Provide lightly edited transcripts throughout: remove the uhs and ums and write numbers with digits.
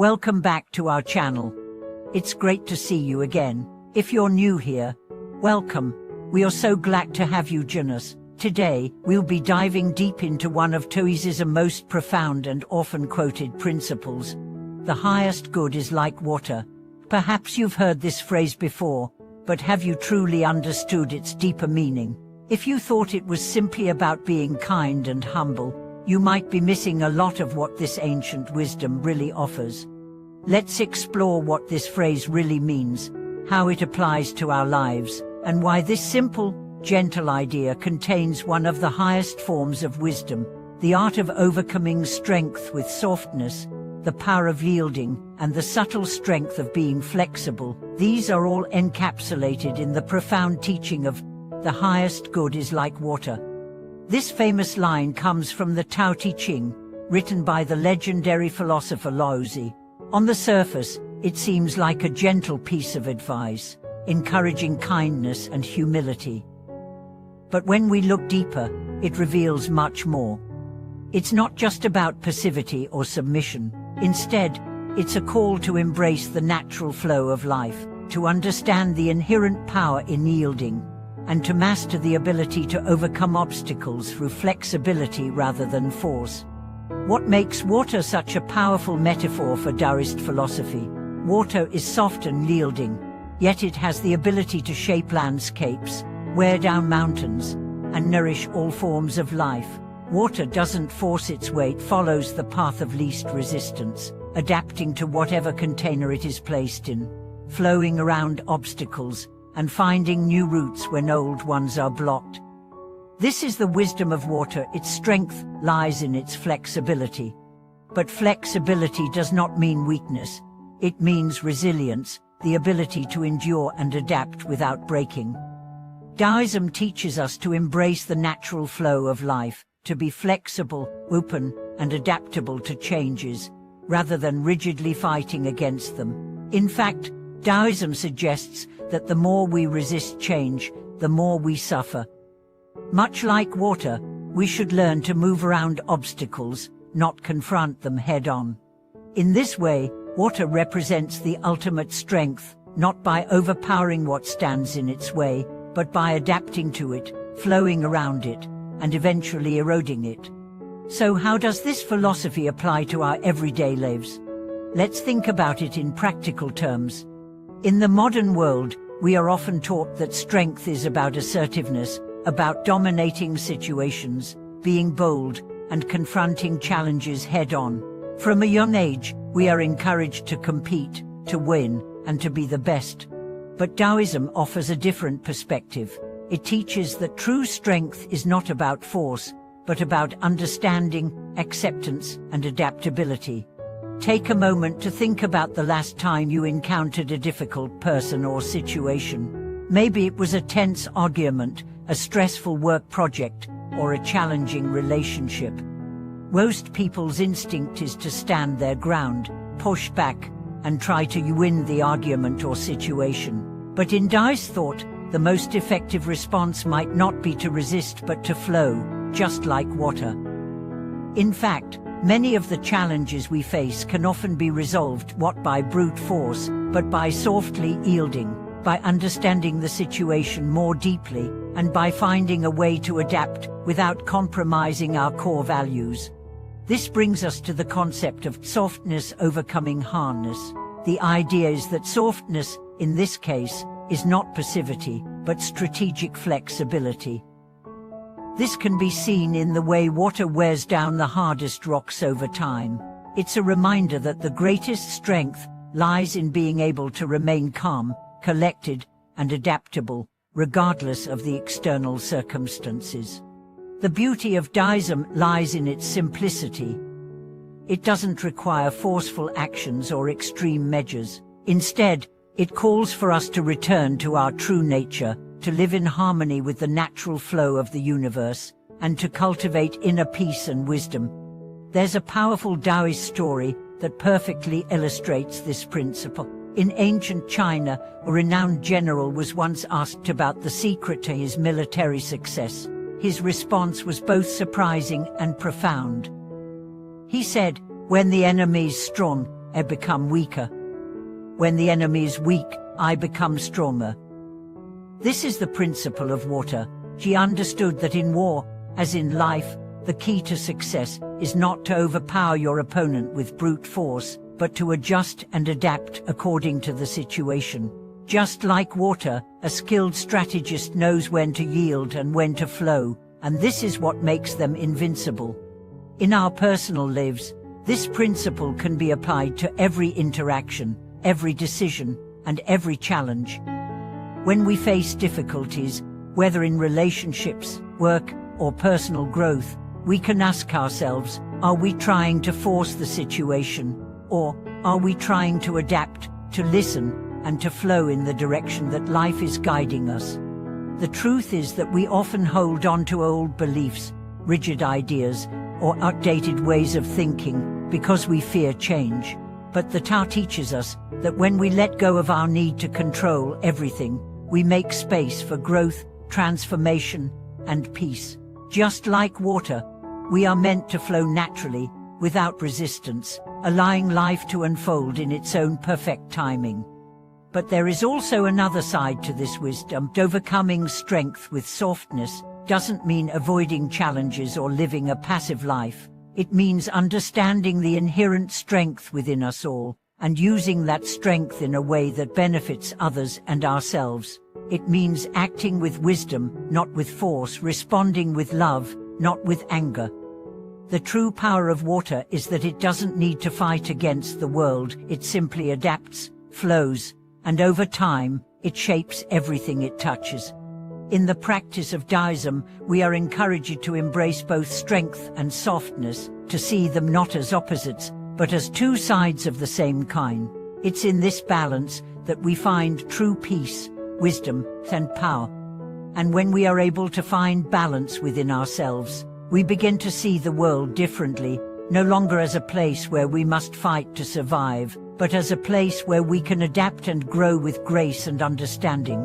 Welcome back to our channel. It's great to see you again. If you're new here, welcome. We are so glad to have you join us. Today, we'll be diving deep into one of Taoism's most profound and often quoted principles. The highest good is like water. Perhaps you've heard this phrase before, but have you truly understood its deeper meaning? If you thought it was simply about being kind and humble, you might be missing a lot of what this ancient wisdom really offers. Let's explore what this phrase really means, how it applies to our lives, and why this simple, gentle idea contains one of the highest forms of wisdom, the art of overcoming strength with softness, the power of yielding, and the subtle strength of being flexible. These are all encapsulated in the profound teaching of the highest good is like water. This famous line comes from the Tao Te Ching, written by the legendary philosopher Laozi. On the surface, it seems like a gentle piece of advice, encouraging kindness and humility. But when we look deeper, it reveals much more. It's not just about passivity or submission. Instead, it's a call to embrace the natural flow of life, to understand the inherent power in yielding, and to master the ability to overcome obstacles through flexibility rather than force. What makes water such a powerful metaphor for Taoist philosophy? Water is soft and yielding, yet it has the ability to shape landscapes, wear down mountains, and nourish all forms of life. Water doesn't force its way, it follows the path of least resistance, adapting to whatever container it is placed in, flowing around obstacles, and finding new routes when old ones are blocked. This is the wisdom of water. Its strength lies in its flexibility. But flexibility does not mean weakness. It means resilience, the ability to endure and adapt without breaking. Taoism teaches us to embrace the natural flow of life, to be flexible, open, and adaptable to changes, rather than rigidly fighting against them. In fact, Taoism suggests that the more we resist change, the more we suffer. Much like water, we should learn to move around obstacles, not confront them head-on. In this way, water represents the ultimate strength, not by overpowering what stands in its way, but by adapting to it, flowing around it, and eventually eroding it. So how does this philosophy apply to our everyday lives? Let's think about it in practical terms. In the modern world, we are often taught that strength is about assertiveness, about dominating situations, being bold, and confronting challenges head-on. From a young age, we are encouraged to compete, to win, and to be the best. But Taoism offers a different perspective. It teaches that true strength is not about force, but about understanding, acceptance, and adaptability. Take a moment to think about the last time you encountered a difficult person or situation. Maybe it was a tense argument, a stressful work project, or a challenging relationship. Most people's instinct is to stand their ground, push back, and try to win the argument or situation. But in Taoist thought, the most effective response might not be to resist but to flow, just like water. In fact, many of the challenges we face can often be resolved not by brute force, but by softly yielding, by understanding the situation more deeply, and by finding a way to adapt without compromising our core values. This brings us to the concept of softness overcoming hardness. The idea is that softness, in this case, is not passivity, but strategic flexibility. This can be seen in the way water wears down the hardest rocks over time. It's a reminder that the greatest strength lies in being able to remain calm, collected, and adaptable, regardless of the external circumstances. The beauty of Taoism lies in its simplicity. It doesn't require forceful actions or extreme measures. Instead, it calls for us to return to our true nature, to live in harmony with the natural flow of the universe, and to cultivate inner peace and wisdom. There's a powerful Taoist story that perfectly illustrates this principle. In ancient China, a renowned general was once asked about the secret to his military success. His response was both surprising and profound. He said, "When the enemy is strong, I become weaker. When the enemy is weak, I become stronger. This is the principle of water. She understood that in war, as in life, the key to success is not to overpower your opponent with brute force, but to adjust and adapt according to the situation. Just like water, a skilled strategist knows when to yield and when to flow, and this is what makes them invincible. In our personal lives, this principle can be applied to every interaction, every decision, and every challenge. When we face difficulties, whether in relationships, work, or personal growth, we can ask ourselves, are we trying to force the situation, or are we trying to adapt, to listen, and to flow in the direction that life is guiding us? The truth is that we often hold on to old beliefs, rigid ideas, or outdated ways of thinking because we fear change. But the Tao teaches us that when we let go of our need to control everything, we make space for growth, transformation, and peace. Just like water, we are meant to flow naturally, without resistance, allowing life to unfold in its own perfect timing. But there is also another side to this wisdom. Overcoming strength with softness doesn't mean avoiding challenges or living a passive life. It means understanding the inherent strength within us all, and using that strength in a way that benefits others and ourselves. It means acting with wisdom, not with force, responding with love, not with anger. The true power of water is that it doesn't need to fight against the world. It simply adapts, flows, and over time, it shapes everything it touches. In the practice of Taoism, we are encouraged to embrace both strength and softness, to see them not as opposites, but as two sides of the same coin. It's in this balance that we find true peace, wisdom, and power. And when we are able to find balance within ourselves, we begin to see the world differently, no longer as a place where we must fight to survive, but as a place where we can adapt and grow with grace and understanding.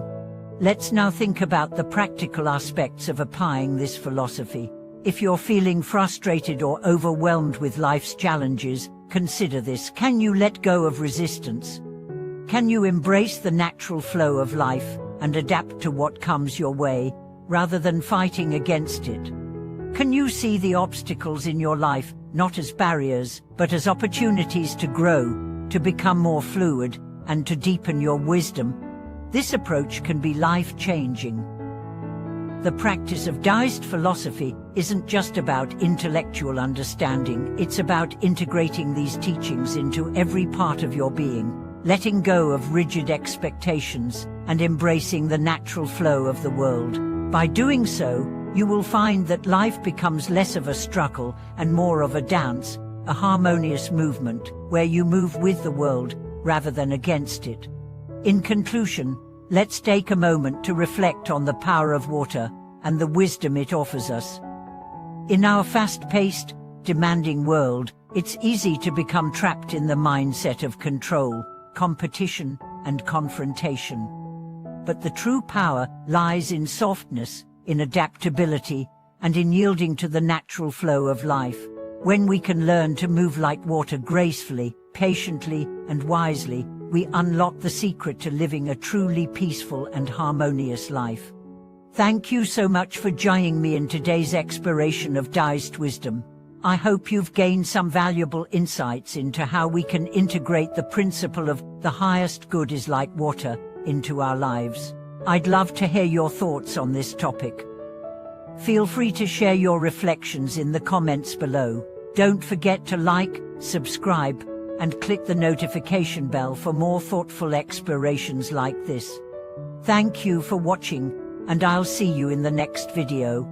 Let's now think about the practical aspects of applying this philosophy. If you're feeling frustrated or overwhelmed with life's challenges, consider this. Can you let go of resistance? Can you embrace the natural flow of life and adapt to what comes your way, rather than fighting against it? Can you see the obstacles in your life not as barriers, but as opportunities to grow, to become more fluid, and to deepen your wisdom? This approach can be life-changing. The practice of Taoist philosophy isn't just about intellectual understanding, it's about integrating these teachings into every part of your being, letting go of rigid expectations, and embracing the natural flow of the world. By doing so, you will find that life becomes less of a struggle and more of a dance, a harmonious movement, where you move with the world, rather than against it. In conclusion, let's take a moment to reflect on the power of water and the wisdom it offers us. In our fast-paced, demanding world, it's easy to become trapped in the mindset of control, competition, and confrontation. But the true power lies in softness, in adaptability, and in yielding to the natural flow of life. When we can learn to move like water gracefully, patiently, and wisely, we unlock the secret to living a truly peaceful and harmonious life. Thank you so much for joining me in today's exploration of Taoist wisdom. I hope you've gained some valuable insights into how we can integrate the principle of the highest good is like water into our lives. I'd love to hear your thoughts on this topic. Feel free to share your reflections in the comments below. Don't forget to like, subscribe, and click the notification bell for more thoughtful explorations like this. Thank you for watching, and I'll see you in the next video.